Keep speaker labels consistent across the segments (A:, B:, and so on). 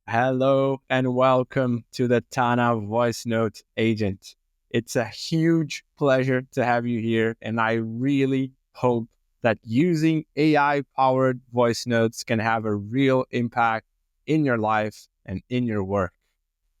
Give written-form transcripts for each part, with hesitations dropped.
A: Hello and welcome to the Tana Voice Note Agent. It's a huge pleasure to have you here, and I really hope that using AI-powered voice notes can have a real impact in your life and in your work.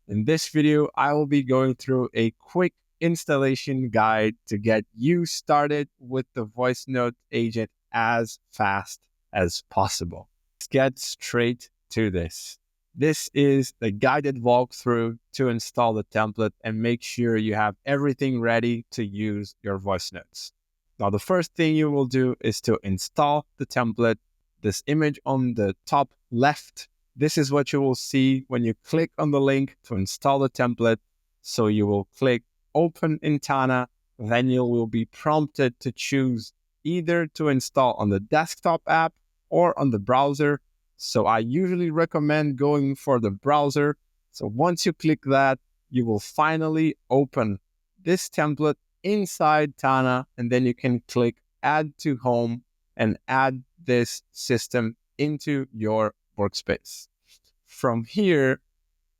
A: In this video, I will be going through a quick installation guide to get you started with the Voice Note Agent as fast as possible. Let's get straight to this. This is the guided walkthrough to install the template and make sure you have everything ready to use your voice notes. Now, the first thing you will do is to install the template. This image on the top left, this is what you will see when you click on the link to install the template. So you will click Open in Tana, then you will be prompted to choose either to install on the desktop app or on the browser. So I usually recommend going for the browser. So once you click that, you will finally open this template inside Tana, and then you can click Add to Home and add this system into your workspace. From here,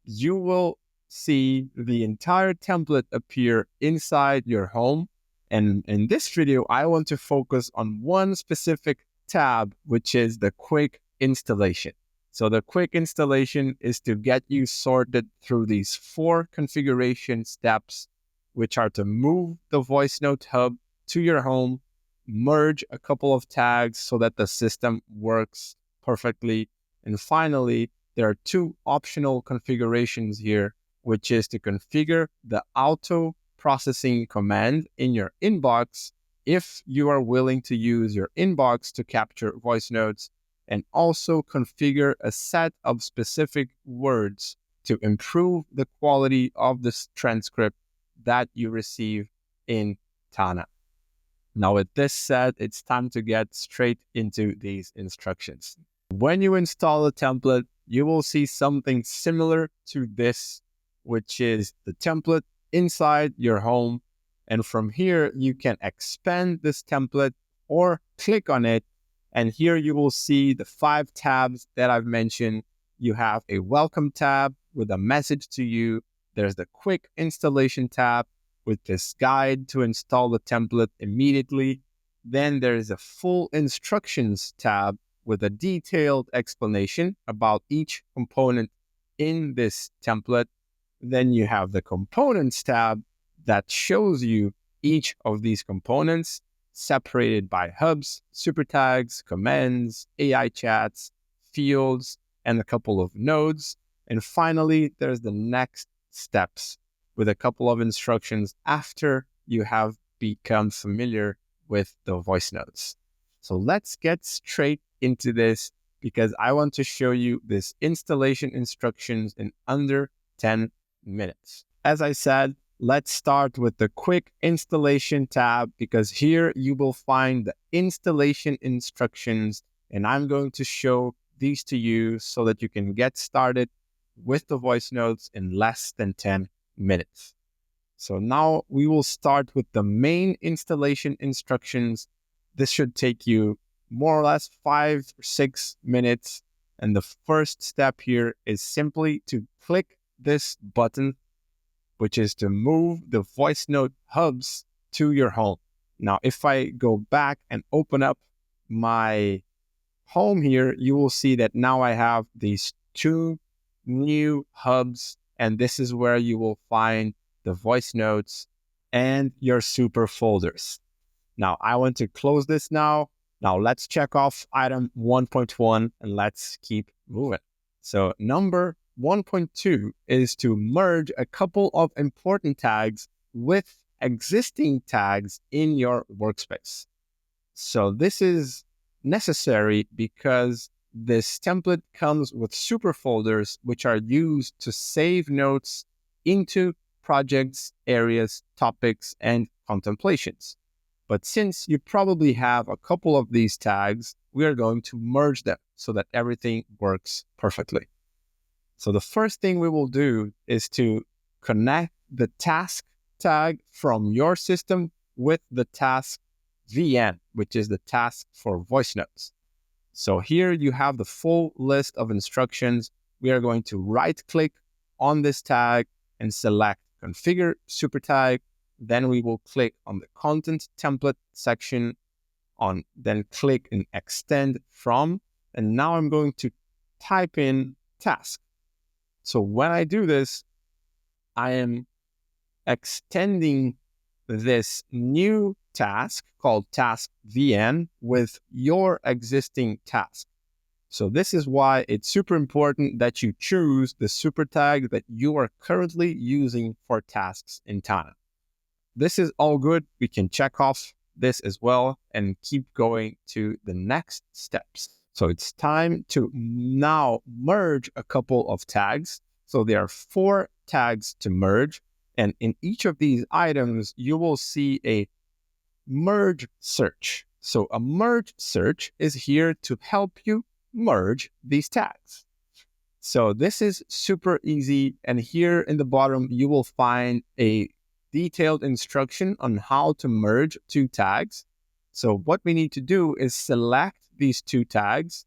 A: you will see the entire template appear inside your home. And in this video, I want to focus on one specific tab, which is the quick installation. So the quick installation is to get you sorted through these 4 configuration steps, which are to move the voice note hub to your home, merge a couple of tags so that the system works perfectly. And finally, there are 2 optional configurations here, which is to configure the auto processing command in your inbox if you are willing to use your inbox to capture voice notes, and also configure a set of specific words to improve the quality of this transcript that you receive in Tana. Now, with this said, it's time to get straight into these instructions. When you install the template, you will see something similar to this, which is the template inside your home. And from here, you can expand this template or click on it. And here you will see the 5 tabs that I've mentioned. You have a welcome tab with a message to you. There's the quick installation tab with this guide to install the template immediately. Then there's a full instructions tab with a detailed explanation about each component in this template. Then you have the components tab that shows you each of these components separated by hubs, super tags, commands, AI chats, fields, and a couple of nodes. And finally, there's the next steps with a couple of instructions after you have become familiar with the voice notes. So let's get straight into this because I want to show you this installation instructions in under 10 minutes. As I said, let's start with the quick installation tab because here you will find the installation instructions, and I'm going to show these to you so that you can get started with the voice notes in less than 10 minutes. So now we will start with the main installation instructions. This should take you more or less 5 or 6 minutes. And the first step here is simply to click this button, which is to move the voice note hubs to your home. Now, if I go back and open up my home here, you will see that now I have these 2 new hubs, and this is where you will find the voice notes and your super folders. Now, I want to close this now. Now, let's check off item 1.1 and let's keep moving. So number 1.2 is to merge a couple of important tags with existing tags in your workspace. So this is necessary because this template comes with super folders, which are used to save notes into projects, areas, topics, and contemplations. But since you probably have a couple of these tags, we are going to merge them so that everything works perfectly. So the first thing we will do is to connect the task tag from your system with the task VN, which is the task for voice notes. So here you have the full list of instructions. we are going to right-click on this tag and select Configure Super Tag. Then we will click on the Content Template section, then click and Extend From. And now I'm going to type in task. So when I do this, I am extending this new task called task VN with your existing task. So this is why it's super important that you choose the super tag that you are currently using for tasks in Tana. This is all good. We can check off this as well and keep going to the next steps. So it's time to now merge a couple of tags. So there are 4 tags to merge. And in each of these items, you will see a merge search. So a merge search is here to help you merge these tags. So this is super easy. And here in the bottom, you will find a detailed instruction on how to merge 2 tags. So what we need to do is select these 2 tags.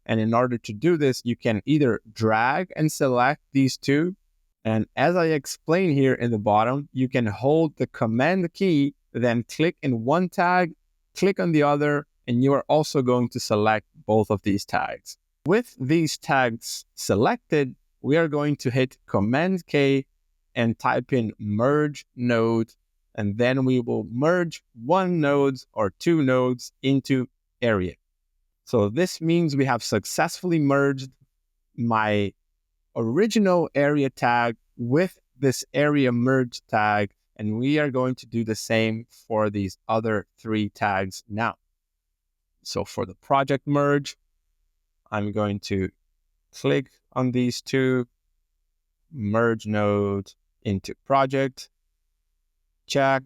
A: And in order to do this, you can either drag and select these 2. And as I explain here in the bottom, you can hold the Command key, then click in one tag, click on the other, and you are also going to select both of these tags. With these tags selected, we are going to hit Command K and type in merge node, and then we will merge 1 node or 2 nodes into area. So this means we have successfully merged my original area tag with this area merge tag, and we are going to do the same for these other 3 tags now. So for the project merge, I'm going to click on these 2, merge node into project, check.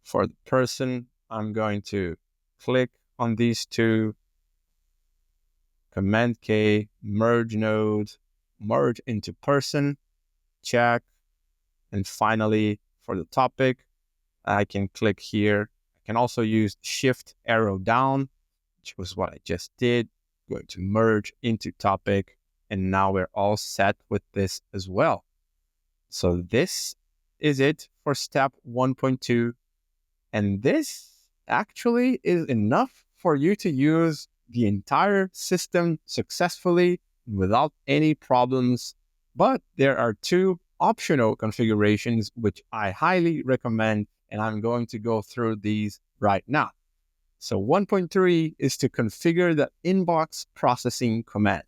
A: For the person, I'm going to click on these 2, Command K, merge node, merge into person, check. And finally, for the topic, I can click here. I can also use Shift arrow down, which was what I just did. Going to merge into topic. And now we're all set with this as well. So this is it for step 1.2. And this actually is enough for you to use the entire system successfully without any problems. But there are 2 optional configurations which I highly recommend, and I'm going to go through these right now. So 1.3 is to configure the inbox processing command.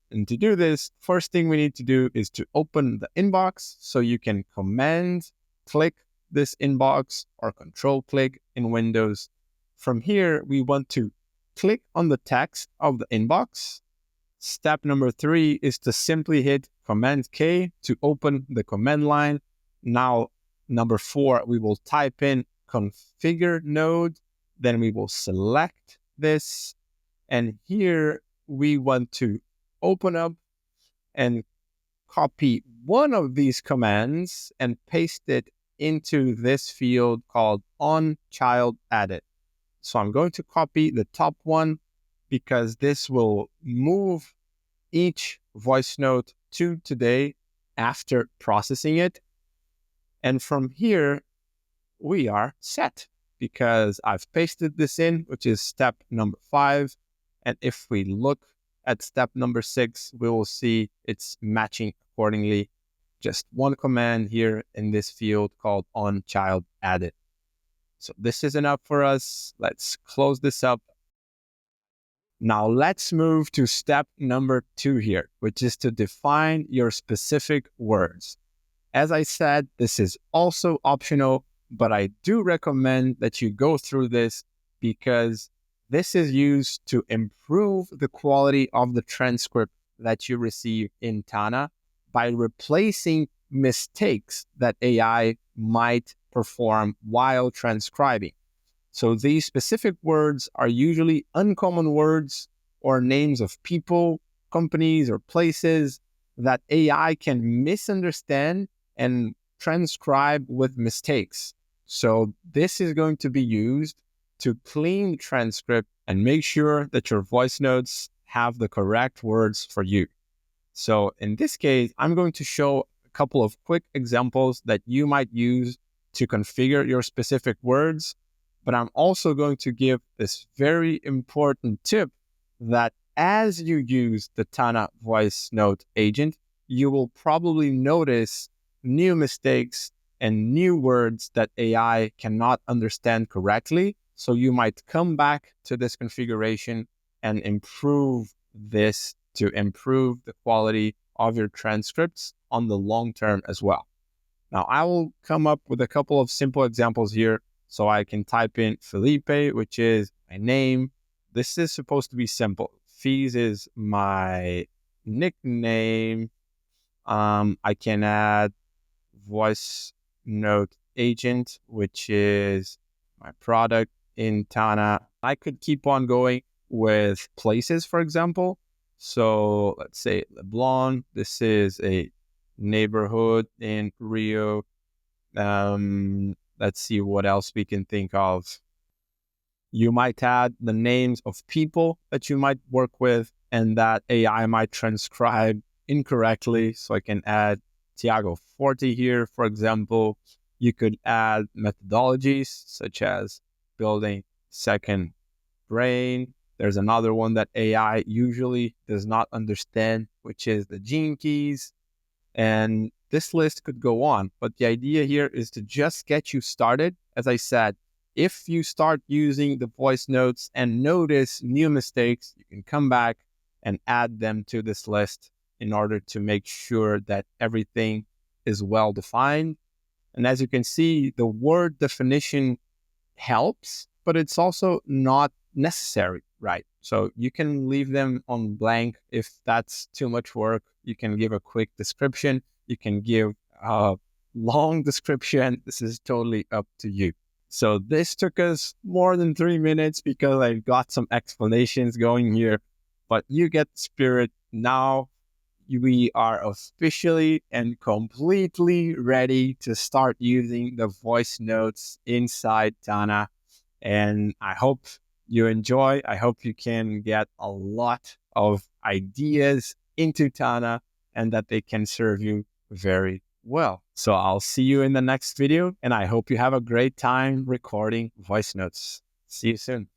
A: And to do this, first thing we need to do is to open the inbox. So you can command click this inbox or control click in Windows. From here, we want to click on the text of the inbox. Step number 3 is to simply hit Command K to open the command line. Now, number 4, we will type in configure node. Then we will select this. And here we want to open up and copy one of these commands and paste it into this field called on child added. So I'm going to copy the top one because this will move each voice note to today after processing it. And from here, we are set because I've pasted this in, which is step number 5. And if we look at step number 6, we will see it's matching accordingly. Just one command here in this field called on child added. So this is enough for us. Let's close this up. Now let's move to step number 2 here, which is to define your specific words. As I said, this is also optional, but I do recommend that you go through this because this is used to improve the quality of the transcript that you receive in Tana by replacing mistakes that AI might perform while transcribing. So these specific words are usually uncommon words or names of people, companies, or places that AI can misunderstand and transcribe with mistakes. So this is going to be used to clean the transcript and make sure that your voice notes have the correct words for you. So in this case, I'm going to show a couple of quick examples that you might use to configure your specific words. But I'm also going to give this very important tip that as you use the Tana Voice Note Agent, you will probably notice new mistakes and new words that AI cannot understand correctly. So you might come back to this configuration and improve this to improve the quality of your transcripts on the long term as well. Now, I will come up with a couple of simple examples here. So I can type in Felipe, which is my name. This is supposed to be simple. Fees is my nickname. I can add voice note agent, which is my product in Tana. I could keep on going with places, for example. So let's say Leblon. This is a neighborhood in Rio. Let's see what else we can think of. You might add the names of people that you might work with and that AI might transcribe incorrectly. So I can add Tiago Forte here, for example. You could add methodologies such as building second brain. There's another one that AI usually does not understand, which is the gene keys. And this list could go on, but the idea here is to just get you started. As I said, if you start using the voice notes and notice new mistakes, you can come back and add them to this list in order to make sure that everything is well defined. And as you can see, the word definition helps, but it's also not necessary, right? So you can leave them on blank if that's too much work. You can give a quick description. You can give a long description. This is totally up to you. So this took us more than 3 minutes because I got some explanations going here, but you get the spirit. Now we are officially and completely ready to start using the voice notes inside Tana. And I hope you enjoy. I hope you can get a lot of ideas into Tana and that they can serve you very well. So I'll see you in the next video, and I hope you have a great time recording voice notes. See you soon.